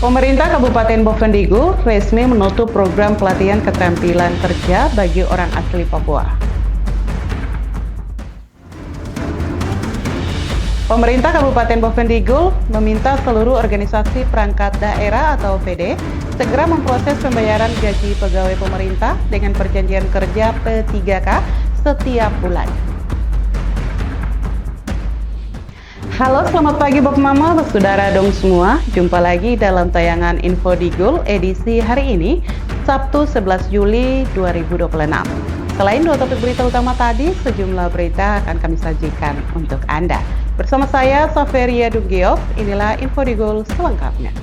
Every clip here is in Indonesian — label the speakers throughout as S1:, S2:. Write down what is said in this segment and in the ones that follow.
S1: Pemerintah Kabupaten Bovendigul resmi menutup program pelatihan keterampilan kerja bagi orang asli Papua. Pemerintah Kabupaten Bovendigul meminta seluruh organisasi perangkat daerah atau OPD segera memproses pembayaran gaji pegawai pemerintah dengan perjanjian kerja P3K setiap bulan. Halo, selamat pagi Bapak Mama, Saudara dong semua. Jumpa lagi dalam tayangan Info Digul edisi hari ini, Sabtu 11 Juli 2026. Selain dua topik berita utama tadi, sejumlah berita akan kami sajikan untuk Anda. Bersama saya, Saveria Dugiov, inilah Info Digul selengkapnya.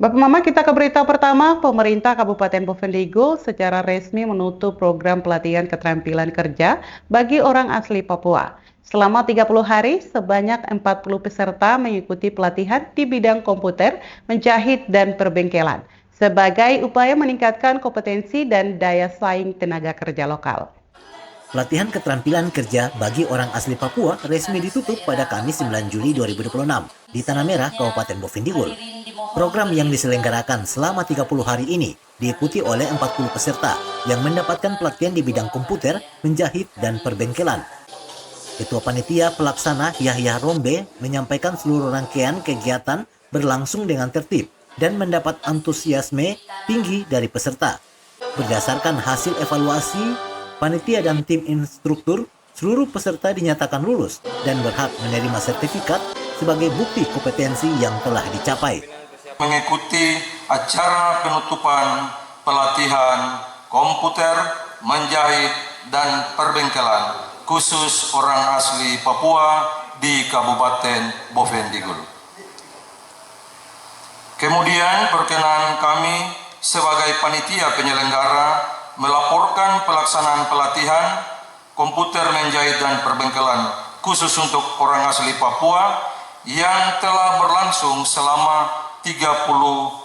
S1: Bapak Mama, kita ke berita pertama. Pemerintah Kabupaten Bovendigul secara resmi menutup program pelatihan keterampilan kerja bagi orang asli Papua. Selama 30 hari, sebanyak 40 peserta mengikuti pelatihan di bidang komputer, menjahit, dan perbengkelan sebagai upaya meningkatkan kompetensi dan daya saing tenaga kerja lokal.
S2: Pelatihan keterampilan kerja bagi orang asli Papua resmi ditutup pada Kamis 9 Juli 2026 di Tanah Merah, Kabupaten Bovendigul. Program yang diselenggarakan selama 30 hari ini diikuti oleh 40 peserta yang mendapatkan pelatihan di bidang komputer, menjahit, dan perbengkelan. Ketua Panitia Pelaksana Yahya Rombe menyampaikan seluruh rangkaian kegiatan berlangsung dengan tertib dan mendapat antusiasme tinggi dari peserta. Berdasarkan hasil evaluasi, panitia dan tim instruktur, seluruh peserta dinyatakan lulus dan berhak menerima sertifikat sebagai bukti kompetensi yang telah dicapai.
S3: Mengikuti acara penutupan pelatihan komputer, menjahit, dan perbengkelan khusus orang asli Papua di Kabupaten Bovendigul. Kemudian perkenan kami sebagai panitia penyelenggara melaporkan pelaksanaan pelatihan komputer, menjahit, dan perbengkelan khusus untuk orang asli Papua yang telah berlangsung selama 30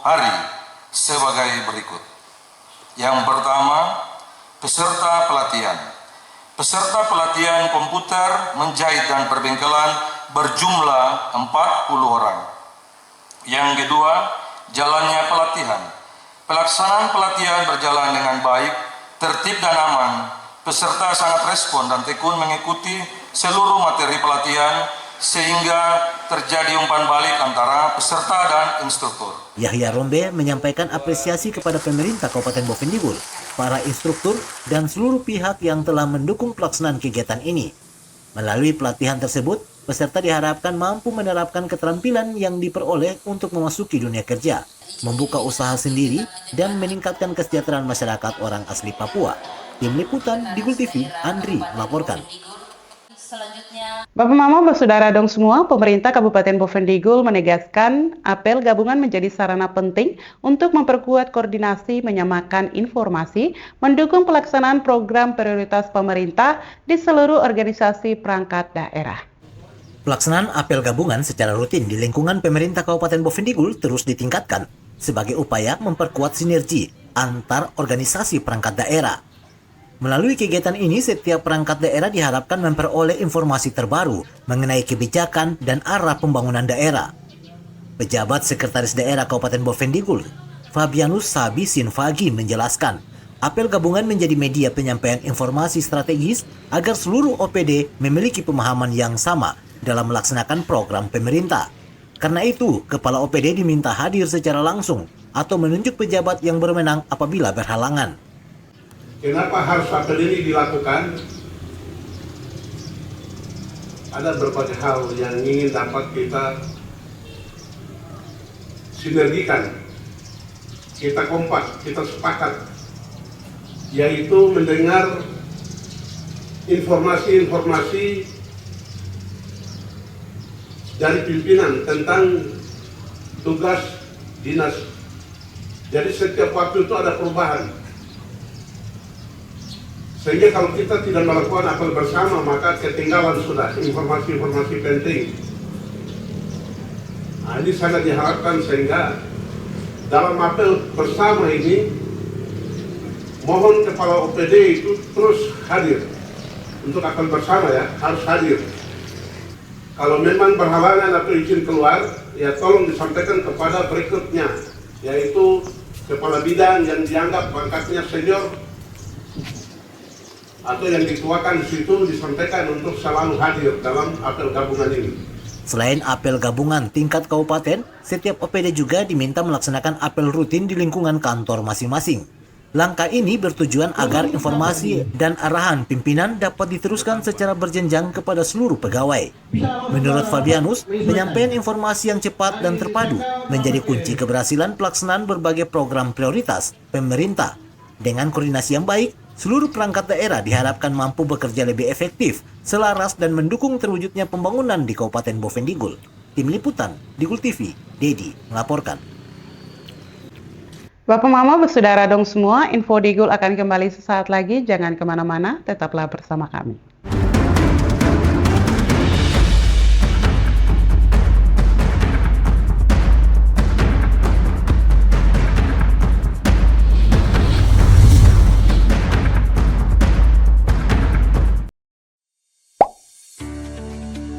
S3: hari sebagai berikut. Yang pertama, peserta pelatihan. Peserta pelatihan komputer, menjahit, dan perbengkelan berjumlah 40 orang. Yang kedua, jalannya pelatihan. Pelaksanaan pelatihan berjalan dengan baik, tertib, dan aman. Peserta sangat respon dan tekun mengikuti seluruh materi pelatihan sehingga terjadi umpan balik antara peserta dan instruktur.
S2: Yahya Rombe menyampaikan apresiasi kepada pemerintah Kabupaten Bovendigul, para instruktur, dan seluruh pihak yang telah mendukung pelaksanaan kegiatan ini. Melalui pelatihan tersebut, peserta diharapkan mampu menerapkan keterampilan yang diperoleh untuk memasuki dunia kerja, membuka usaha sendiri, dan meningkatkan kesejahteraan masyarakat orang asli Papua. Tim Liputan Digul TV, Andri melaporkan.
S1: Bapak Mama, Saudara dong semua, pemerintah Kabupaten Bovendigul menegaskan apel gabungan menjadi sarana penting untuk memperkuat koordinasi, menyamakan informasi, mendukung pelaksanaan program prioritas pemerintah di seluruh organisasi perangkat daerah.
S2: Pelaksanaan apel gabungan secara rutin di lingkungan pemerintah Kabupaten Bovendigul terus ditingkatkan sebagai upaya memperkuat sinergi antar organisasi perangkat daerah. Melalui kegiatan ini, setiap perangkat daerah diharapkan memperoleh informasi terbaru mengenai kebijakan dan arah pembangunan daerah. Pejabat Sekretaris Daerah Kabupaten Bovendigul, Fabianus Sabi Sinfagi menjelaskan, apel gabungan menjadi media penyampaian informasi strategis agar seluruh OPD memiliki pemahaman yang sama dalam melaksanakan program pemerintah. Karena itu, Kepala OPD diminta hadir secara langsung atau menunjuk pejabat yang berwenang apabila berhalangan.
S4: Kenapa harus apel ini dilakukan? Ada berbagai hal yang ingin dapat kita sinergikan, kita kompak, kita sepakat, yaitu mendengar informasi-informasi dari pimpinan tentang tugas dinas. Jadi setiap waktu itu ada perubahan. Sehingga kalau kita tidak melakukan apel bersama, maka ketinggalan sudah informasi-informasi penting. Nah, ini sangat diharapkan sehingga dalam apel bersama ini, mohon kepala OPD itu terus hadir. Untuk apel bersama ya, harus hadir. Kalau memang berhalangan atau izin keluar, ya tolong disampaikan kepada berikutnya, yaitu kepala bidang yang dianggap pangkatnya senior atau yang dituakan di situ, disampaikan untuk selalu hadir dalam apel gabungan ini.
S2: Selain apel gabungan tingkat kabupaten, setiap OPD juga diminta melaksanakan apel rutin di lingkungan kantor masing-masing. Langkah ini bertujuan agar informasi dan arahan pimpinan dapat diteruskan secara berjenjang kepada seluruh pegawai. Menurut Fabianus, penyampaian informasi yang cepat dan terpadu menjadi kunci keberhasilan pelaksanaan berbagai program prioritas pemerintah. Dengan koordinasi yang baik, seluruh perangkat daerah diharapkan mampu bekerja lebih efektif, selaras dan mendukung terwujudnya pembangunan di Kabupaten Bovendigul. Tim Liputan, Digul TV, Dedi melaporkan.
S1: Bapak Mama bersaudara dong semua, info Digul akan kembali sesaat lagi, jangan kemana-mana, tetaplah bersama kami.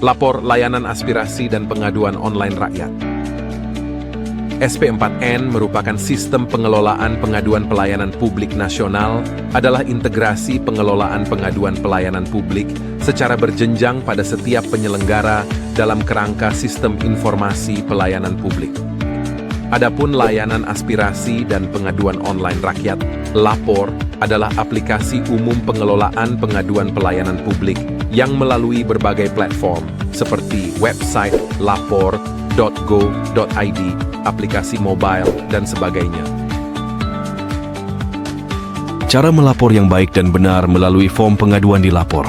S5: Lapor layanan aspirasi dan pengaduan online rakyat. SP4N merupakan sistem pengelolaan pengaduan pelayanan publik nasional, adalah integrasi pengelolaan pengaduan pelayanan publik secara berjenjang pada setiap penyelenggara dalam kerangka sistem informasi pelayanan publik. Adapun layanan aspirasi dan pengaduan online rakyat, Lapor, adalah aplikasi umum pengelolaan pengaduan pelayanan publik yang melalui berbagai platform seperti website lapor.go.id, aplikasi mobile, dan sebagainya.
S6: Cara melapor yang baik dan benar melalui form pengaduan di Lapor.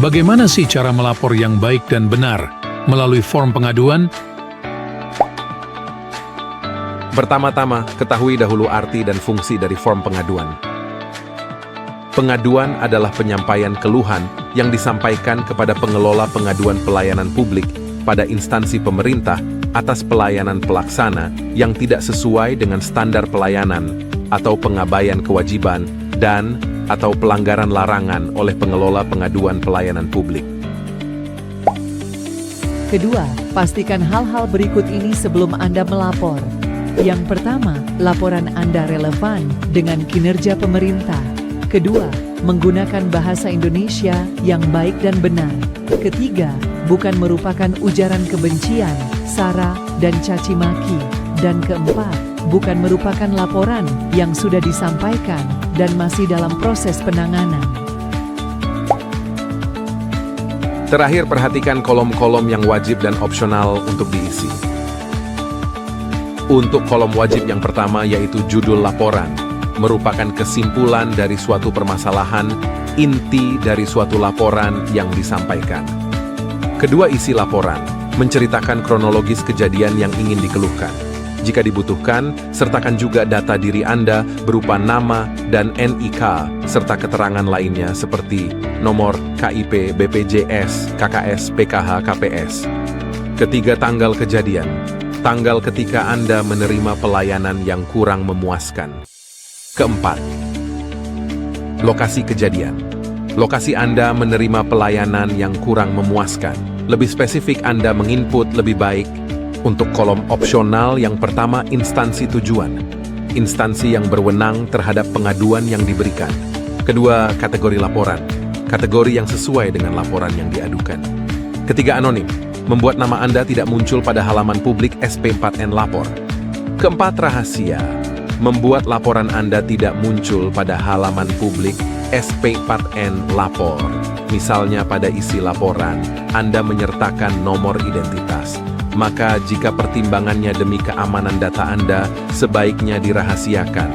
S7: Bagaimana sih cara melapor yang baik dan benar melalui form pengaduan?
S5: Pertama-tama, ketahui dahulu arti dan fungsi dari form pengaduan. Pengaduan adalah penyampaian keluhan yang disampaikan kepada pengelola pengaduan pelayanan publik pada instansi pemerintah atas pelayanan pelaksana yang tidak sesuai dengan standar pelayanan atau pengabaian kewajiban dan atau pelanggaran larangan oleh pengelola pengaduan pelayanan publik.
S8: Kedua, pastikan hal-hal berikut ini sebelum Anda melapor. Yang pertama, laporan Anda relevan dengan kinerja pemerintah. Kedua, menggunakan bahasa Indonesia yang baik dan benar. Ketiga, bukan merupakan ujaran kebencian, sara, dan caci maki. Dan keempat, bukan merupakan laporan yang sudah disampaikan dan masih dalam proses penanganan.
S5: Terakhir, perhatikan kolom-kolom yang wajib dan opsional untuk diisi. Untuk kolom wajib yang pertama yaitu judul laporan, merupakan kesimpulan dari suatu permasalahan, inti dari suatu laporan yang disampaikan. Kedua, isi laporan, menceritakan kronologis kejadian yang ingin dikeluhkan. Jika dibutuhkan, sertakan juga data diri Anda berupa nama dan NIK, serta keterangan lainnya seperti nomor KIP, BPJS, KKS, PKH, KPS. Ketiga, tanggal kejadian, tanggal ketika Anda menerima pelayanan yang kurang memuaskan. Keempat, lokasi kejadian. Lokasi Anda menerima pelayanan yang kurang memuaskan. Lebih spesifik, Anda menginput lebih baik. Untuk kolom opsional yang pertama, instansi tujuan. Instansi yang berwenang terhadap pengaduan yang diberikan. Kedua, kategori laporan. Kategori yang sesuai dengan laporan yang diadukan. Ketiga, anonim. Membuat nama Anda tidak muncul pada halaman publik SP4N Lapor. Keempat, rahasia. Membuat laporan Anda tidak muncul pada halaman publik SP4N Lapor. Misalnya pada isi laporan, Anda menyertakan nomor identitas. Maka jika pertimbangannya demi keamanan data Anda, sebaiknya dirahasiakan.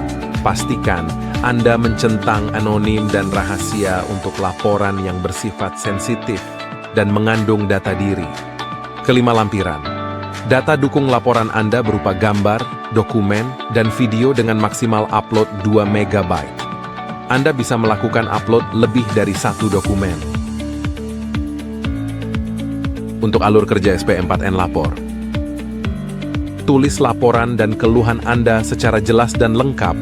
S5: Pastikan Anda mencentang anonim dan rahasia untuk laporan yang bersifat sensitif dan mengandung data diri. Kelima, lampiran. Data dukung laporan Anda berupa gambar, dokumen, dan video dengan maksimal upload 2 MB. Anda bisa melakukan upload lebih dari 1 dokumen. Untuk alur kerja SP4N Lapor, tulis laporan dan keluhan Anda secara jelas dan lengkap.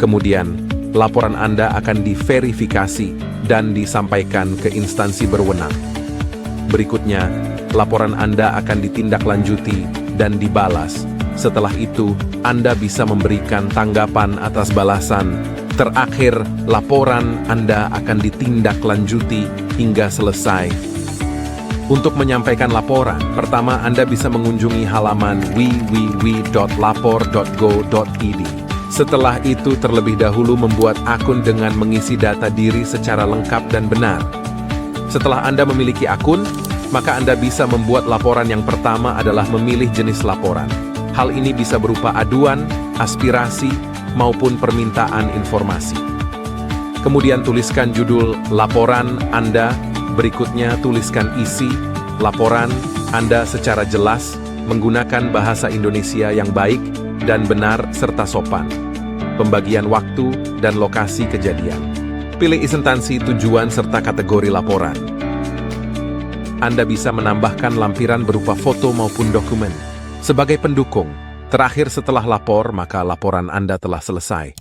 S5: Kemudian, laporan Anda akan diverifikasi dan disampaikan ke instansi berwenang. Berikutnya, laporan Anda akan ditindaklanjuti dan dibalas. Setelah itu, Anda bisa memberikan tanggapan atas balasan. Terakhir, laporan Anda akan ditindaklanjuti hingga selesai. Untuk menyampaikan laporan, pertama Anda bisa mengunjungi halaman www.lapor.go.id. Setelah itu, terlebih dahulu membuat akun dengan mengisi data diri secara lengkap dan benar. Setelah Anda memiliki akun, maka Anda bisa membuat laporan. Yang pertama adalah memilih jenis laporan. Hal ini bisa berupa aduan, aspirasi, maupun permintaan informasi. Kemudian tuliskan judul laporan Anda, berikutnya tuliskan isi laporan Anda secara jelas, menggunakan bahasa Indonesia yang baik dan benar serta sopan. Pembagian waktu dan lokasi kejadian. Pilih instansi tujuan serta kategori laporan. Anda bisa menambahkan lampiran berupa foto maupun dokumen. Sebagai pendukung, terakhir setelah lapor, maka laporan Anda telah selesai.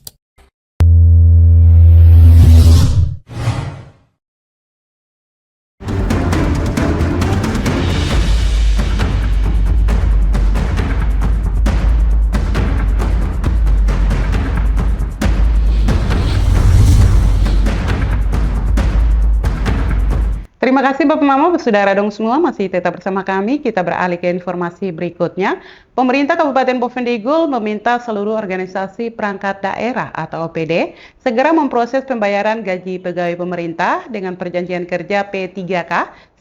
S1: Terima kasih Bapak Mama, Saudara dong semua masih tetap bersama kami. Kita beralih ke informasi berikutnya. Pemerintah Kabupaten Bovendigul meminta seluruh organisasi perangkat daerah atau OPD segera memproses pembayaran gaji pegawai pemerintah dengan perjanjian kerja P3K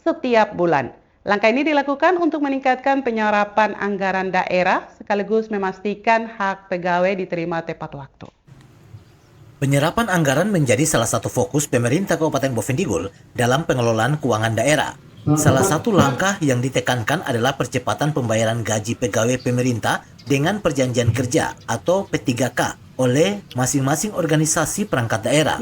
S1: setiap bulan. Langkah ini dilakukan untuk meningkatkan penyerapan anggaran daerah sekaligus memastikan hak pegawai diterima tepat waktu.
S2: Penyerapan anggaran menjadi salah satu fokus pemerintah Kabupaten Bovendigul dalam pengelolaan keuangan daerah. Salah satu langkah yang ditekankan adalah percepatan pembayaran gaji pegawai pemerintah dengan perjanjian kerja atau P3K oleh masing-masing organisasi perangkat daerah.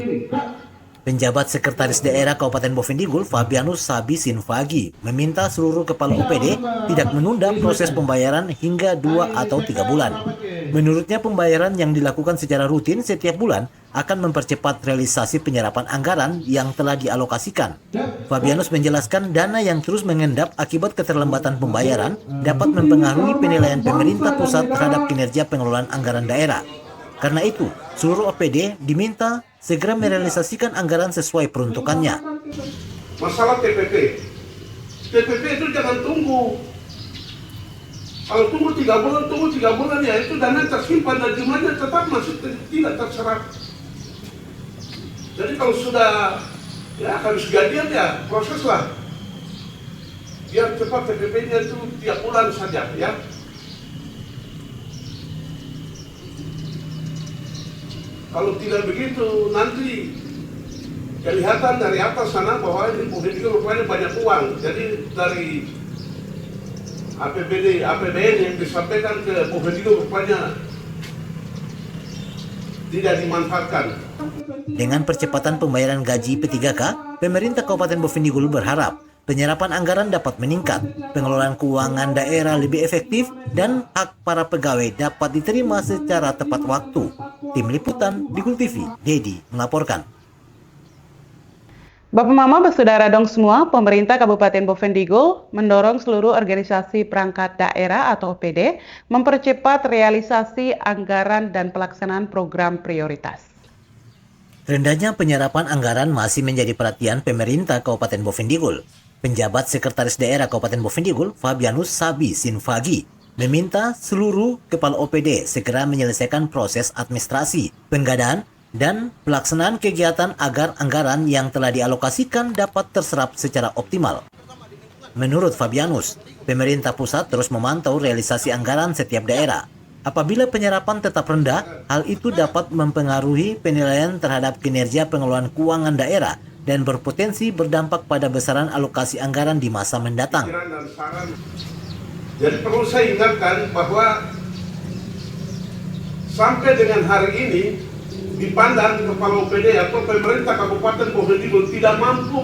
S2: Penjabat Sekretaris Daerah Kabupaten Bovendigul, Fabianus Sabi Sinfagi, meminta seluruh kepala OPD tidak menunda proses pembayaran hingga 2 atau 3 bulan. Menurutnya, pembayaran yang dilakukan secara rutin setiap bulan akan mempercepat realisasi penyerapan anggaran yang telah dialokasikan. Fabianus menjelaskan dana yang terus mengendap akibat keterlambatan pembayaran dapat mempengaruhi penilaian pemerintah pusat terhadap kinerja pengelolaan anggaran daerah. Karena itu, seluruh OPD diminta segera merealisasikan anggaran sesuai peruntukannya.
S4: Masalah TPP. TPP itu jangan tunggu. Kalau tunggu 3 bulan ya itu dana tersimpan dan jumlahnya tetap masih tidak terserap. Jadi kalau sudah ya harus gajian ya proseslah. Biar cepat TPP-nya itu tiap bulan saja ya. Kalau tidak begitu nanti kelihatan dari atas sana bahwa ini Bovendigul rupanya banyak uang. Jadi dari APBN yang disampaikan ke Bovendigul rupanya tidak dimanfaatkan.
S2: Dengan percepatan pembayaran gaji P3K, pemerintah Kabupaten Bovendigul berharap penyerapan anggaran dapat meningkat, pengelolaan keuangan daerah lebih efektif, dan hak para pegawai dapat diterima secara tepat waktu. Tim Liputan Digul TV, Dedi melaporkan.
S1: Bapak Mama, Saudara dong semua, pemerintah Kabupaten Bovendigul mendorong seluruh organisasi perangkat daerah atau OPD mempercepat realisasi anggaran dan pelaksanaan program prioritas.
S2: Rendahnya penyerapan anggaran masih menjadi perhatian pemerintah Kabupaten Bovendigul. Penjabat Sekretaris Daerah Kabupaten Bovendigul, Fabianus Sabi Sinfagi, meminta seluruh kepala OPD segera menyelesaikan proses administrasi, penggadaan, dan pelaksanaan kegiatan agar anggaran yang telah dialokasikan dapat terserap secara optimal. Menurut Fabianus, pemerintah pusat terus memantau realisasi anggaran setiap daerah. Apabila penyerapan tetap rendah, hal itu dapat mempengaruhi penilaian terhadap kinerja pengelolaan keuangan daerah dan berpotensi berdampak pada besaran alokasi anggaran di masa mendatang.
S4: Jadi perlu saya ingatkan bahwa sampai dengan hari ini dipandang kepala OPD atau pemerintah Kabupaten Bovendigul tidak mampu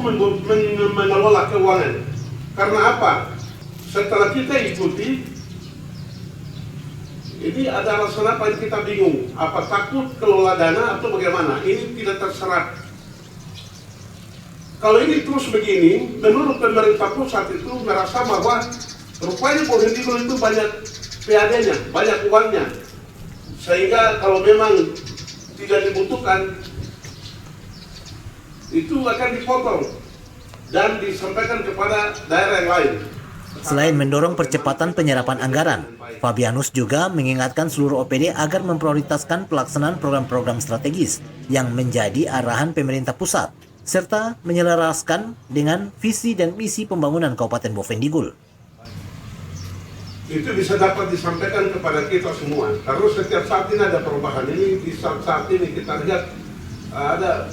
S4: mengelola keuangan. Karena apa? Setelah kita ikuti Ini ada alasan apa yang kita bingung? Apa takut kelola dana atau bagaimana? Ini tidak terserap. Kalau ini terus begini, menurut pemerintah pusat itu merasa bahwa rupanya Bovendigul itu banyak PAD-nya, banyak uangnya. Sehingga kalau memang tidak dibutuhkan, itu akan dipotong dan disampaikan kepada daerah yang lain.
S2: Selain mendorong percepatan penyerapan anggaran, Fabianus juga mengingatkan seluruh OPD agar memprioritaskan pelaksanaan program-program strategis yang menjadi arahan pemerintah pusat, serta menyelaraskan dengan visi dan misi pembangunan Kabupaten Bovendigul.
S4: Itu bisa dapat disampaikan kepada kita semua. Karena setiap saat ini ada perubahan. Ini di saat ini kita lihat ada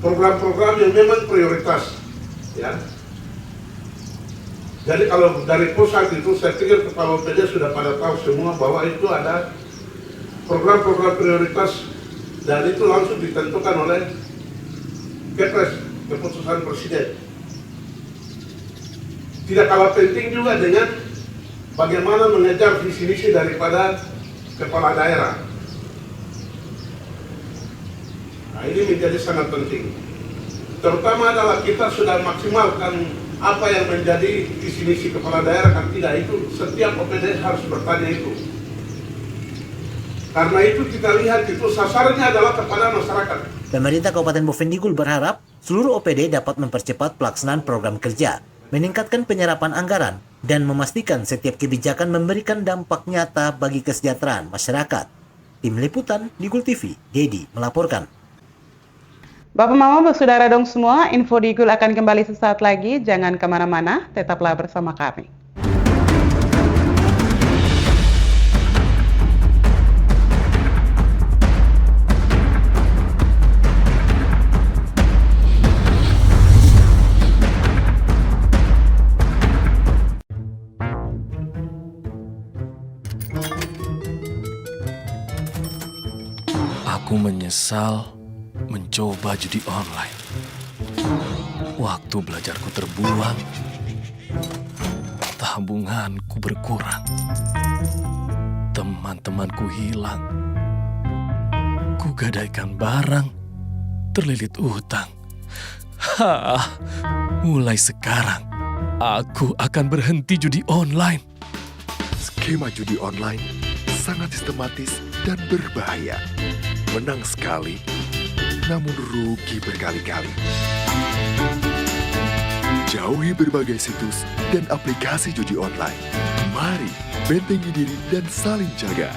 S4: program-program yang memang prioritas, ya. Jadi kalau dari pusat itu saya pikir kepala OPD sudah pada tahu semua bahwa itu ada program-program prioritas dan itu langsung ditentukan oleh Kepres, keputusan Presiden. Tidak kalah penting juga dengan bagaimana mengejar visi misi daripada kepala daerah. Nah, ini menjadi sangat penting. Terutama adalah kita sudah maksimalkan apa yang menjadi visi misi kepala daerah, kan tidak, itu setiap OPD harus bertanya itu. Karena itu kita lihat itu sasarannya adalah kepada masyarakat.
S2: Pemerintah Kabupaten Bovendigul berharap seluruh OPD dapat mempercepat pelaksanaan program kerja, meningkatkan penyerapan anggaran, dan memastikan setiap kebijakan memberikan dampak nyata bagi kesejahteraan masyarakat. Tim Liputan Digul TV, Dedi melaporkan.
S1: Bapak Mama, saudara dong semua, info Digul akan kembali sesaat lagi. Jangan kemana-mana, tetaplah bersama kami.
S6: Aku menyesal mencoba judi online. Waktu belajarku terbuang, tabunganku berkurang, teman-temanku hilang, kugadaikan barang, terlilit utang. Mulai sekarang, aku akan berhenti judi online.
S9: Skema judi online sangat sistematis dan berbahaya. Menang sekali, namun rugi berkali-kali. Jauhi berbagai situs dan aplikasi judi online. Mari bentengi diri dan saling jaga.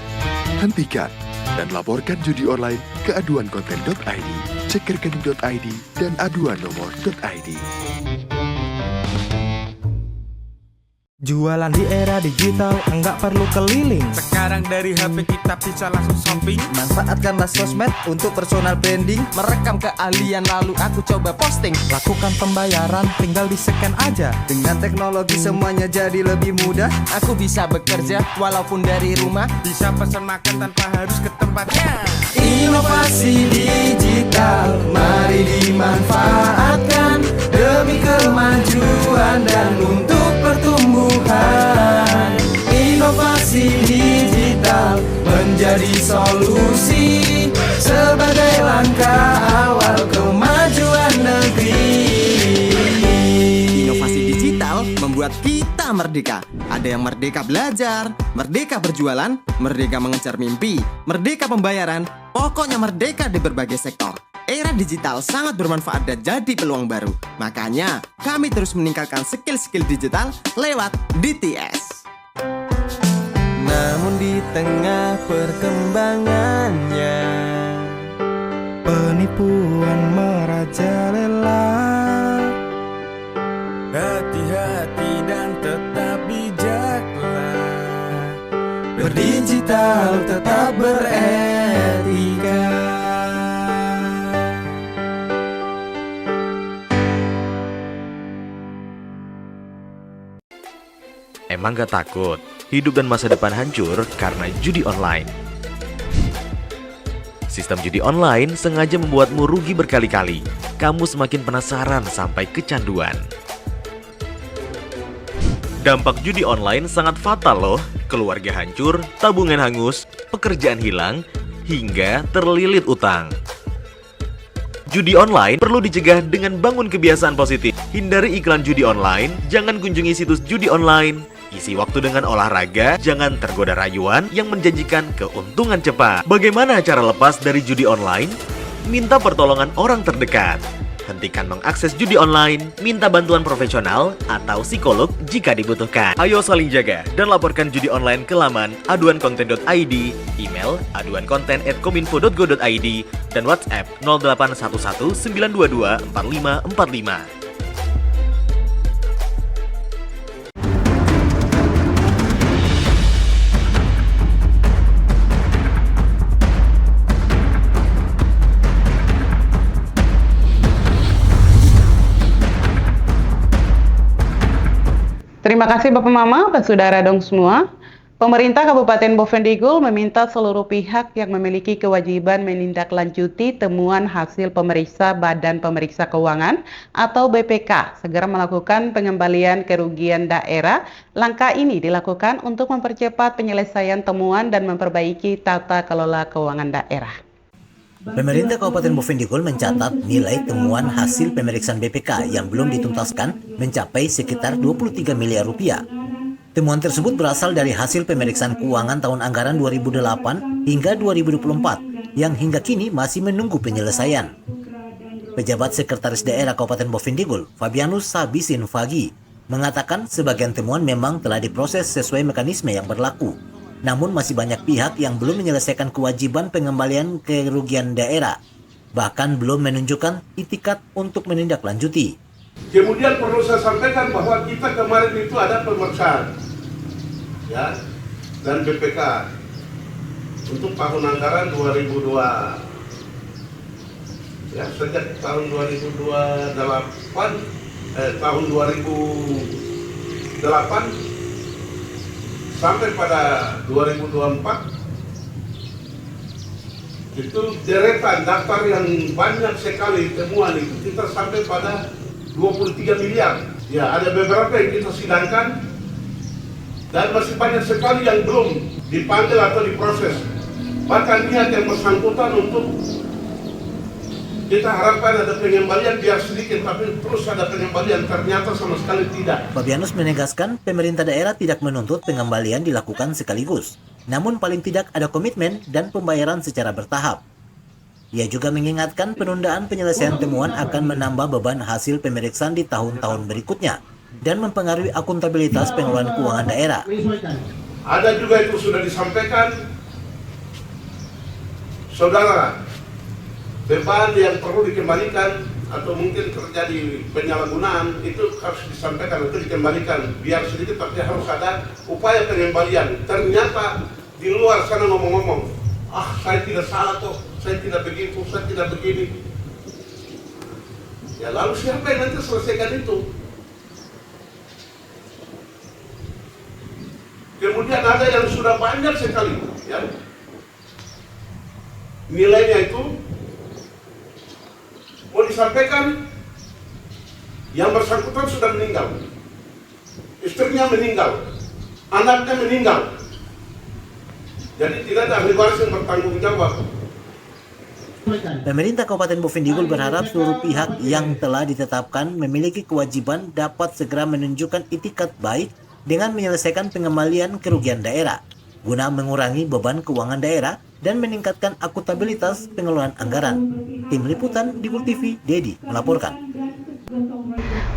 S9: Hentikan dan laporkan judi online ke aduankonten.id, cekrekening.id, dan aduannomor.id.
S10: Jualan di era digital, enggak perlu keliling.
S11: Sekarang dari HP kita bisa langsung shopping.
S10: Manfaatkanlah sosmed untuk personal branding.
S11: Merekam keahlian lalu aku coba posting.
S10: Lakukan pembayaran, tinggal di-scan aja.
S11: Dengan teknologi semuanya jadi lebih mudah. Aku bisa bekerja walaupun dari rumah. Bisa pesan makan tanpa harus ke tempatnya.
S10: Inovasi digital, mari dimanfaatkan demi kemajuan dan untuk pertumbuhan. Inovasi digital menjadi solusi sebagai langkah awal kemajuan negeri.
S11: Inovasi digital membuat kita merdeka. Ada yang merdeka belajar, merdeka berjualan, merdeka mengejar mimpi, merdeka pembayaran, pokoknya merdeka di berbagai sektor. Era digital sangat bermanfaat dan jadi peluang baru. Makanya, kami terus meningkatkan skill-skill digital lewat DTS.
S10: Namun di tengah perkembangannya, penipuan merajalela.
S11: Hati-hati dan tetap bijaklah.
S10: Berdigital tetap beretika.
S12: Emang gak takut hidup dan masa depan hancur karena judi online? Sistem judi online sengaja membuatmu rugi berkali-kali. Kamu semakin penasaran sampai kecanduan. Dampak judi online sangat fatal loh. Keluarga hancur, tabungan hangus, pekerjaan hilang, hingga terlilit utang. Judi online perlu dicegah dengan bangun kebiasaan positif. Hindari iklan judi online, jangan kunjungi situs judi online. Isi waktu dengan olahraga, jangan tergoda rayuan yang menjanjikan keuntungan cepat. Bagaimana cara lepas dari judi online? Minta pertolongan orang terdekat. Hentikan mengakses judi online, minta bantuan profesional atau psikolog jika dibutuhkan. Ayo saling jaga dan laporkan judi online ke laman aduankonten.id, email aduankonten@kominfo.go.id, dan WhatsApp 0811 922 4545.
S1: Terima kasih Bapak Mama dan Saudara dong semua. Pemerintah Kabupaten Bovendigul meminta seluruh pihak yang memiliki kewajiban menindaklanjuti temuan hasil pemeriksa Badan Pemeriksa Keuangan atau BPK segera melakukan pengembalian kerugian daerah. Langkah ini dilakukan untuk mempercepat penyelesaian temuan dan memperbaiki tata kelola keuangan daerah.
S2: Pemerintah Kabupaten Bovendigul mencatat nilai temuan hasil pemeriksaan BPK yang belum dituntaskan mencapai sekitar 23 miliar rupiah. Temuan tersebut berasal dari hasil pemeriksaan keuangan tahun anggaran 2008 hingga 2024 yang hingga kini masih menunggu penyelesaian. Pejabat Sekretaris Daerah Kabupaten Bovendigul, Fabianus Sabisin Fagi, mengatakan sebagian temuan memang telah diproses sesuai mekanisme yang berlaku. Namun masih banyak pihak yang belum menyelesaikan kewajiban pengembalian kerugian daerah, bahkan belum menunjukkan itikat untuk menindaklanjuti.
S4: Kemudian perlu saya sampaikan bahwa kita kemarin itu ada pemeriksaan, ya, dan BPK untuk tahun anggaran 2002, ya, sejak tahun 2008 sampai pada 2024 itu deretan daftar yang banyak sekali temuan itu kita sampai pada 23 miliar. Ya, ada beberapa yang kita sidangkan dan masih banyak sekali yang belum dipanggil atau diproses. Bahkan niat yang bersangkutan untuk kita harapkan ada pengembalian biar sedikit, tapi terus ada pengembalian, ternyata sama sekali tidak.
S2: Fabianus menegaskan pemerintah daerah tidak menuntut pengembalian dilakukan sekaligus, namun paling tidak ada komitmen dan pembayaran secara bertahap. Ia juga mengingatkan penundaan penyelesaian temuan akan menambah beban hasil pemeriksaan di tahun-tahun berikutnya dan mempengaruhi akuntabilitas pengelolaan keuangan daerah.
S4: Ada juga itu sudah disampaikan, saudara, beban yang perlu dikembalikan atau mungkin terjadi penyalahgunaan itu harus disampaikan atau dikembalikan biar sedikit, tapi harus ada upaya pengembalian. Ternyata di luar sana ngomong-ngomong, saya tidak salah toh, saya tidak begitu, saya tidak begini. Ya lalu siapa yang nanti selesaikan itu? Kemudian ada yang sudah banyak sekali, ya, nilainya itu mau disampaikan, yang bersangkutan sudah meninggal, istrinya meninggal, anaknya meninggal, jadi tidak ada ahli waris yang bertanggung jawab.
S2: Pemerintah Kabupaten Bovendigul berharap seluruh pihak yang telah ditetapkan memiliki kewajiban dapat segera menunjukkan itikat baik dengan menyelesaikan pengembalian kerugian daerah guna mengurangi beban keuangan daerah dan meningkatkan akuntabilitas pengelolaan anggaran. Tim Liputan Digul TV, Dedi melaporkan.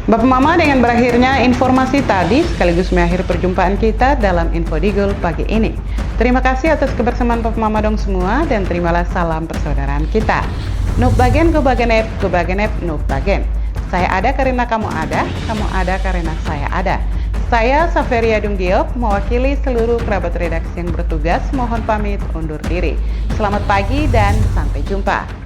S1: Bapak Mama, dengan berakhirnya informasi tadi sekaligus mengakhiri perjumpaan kita dalam Info Digul pagi ini. Terima kasih atas kebersamaan Bapak Mama dong semua dan terimalah salam persaudaraan kita. Nuk bagen go bagenep, nuk bagen. Saya ada karena kamu ada karena saya ada. Saya Saveria Dunggiop, mewakili seluruh kerabat redaksi yang bertugas, mohon pamit undur diri. Selamat pagi dan sampai jumpa.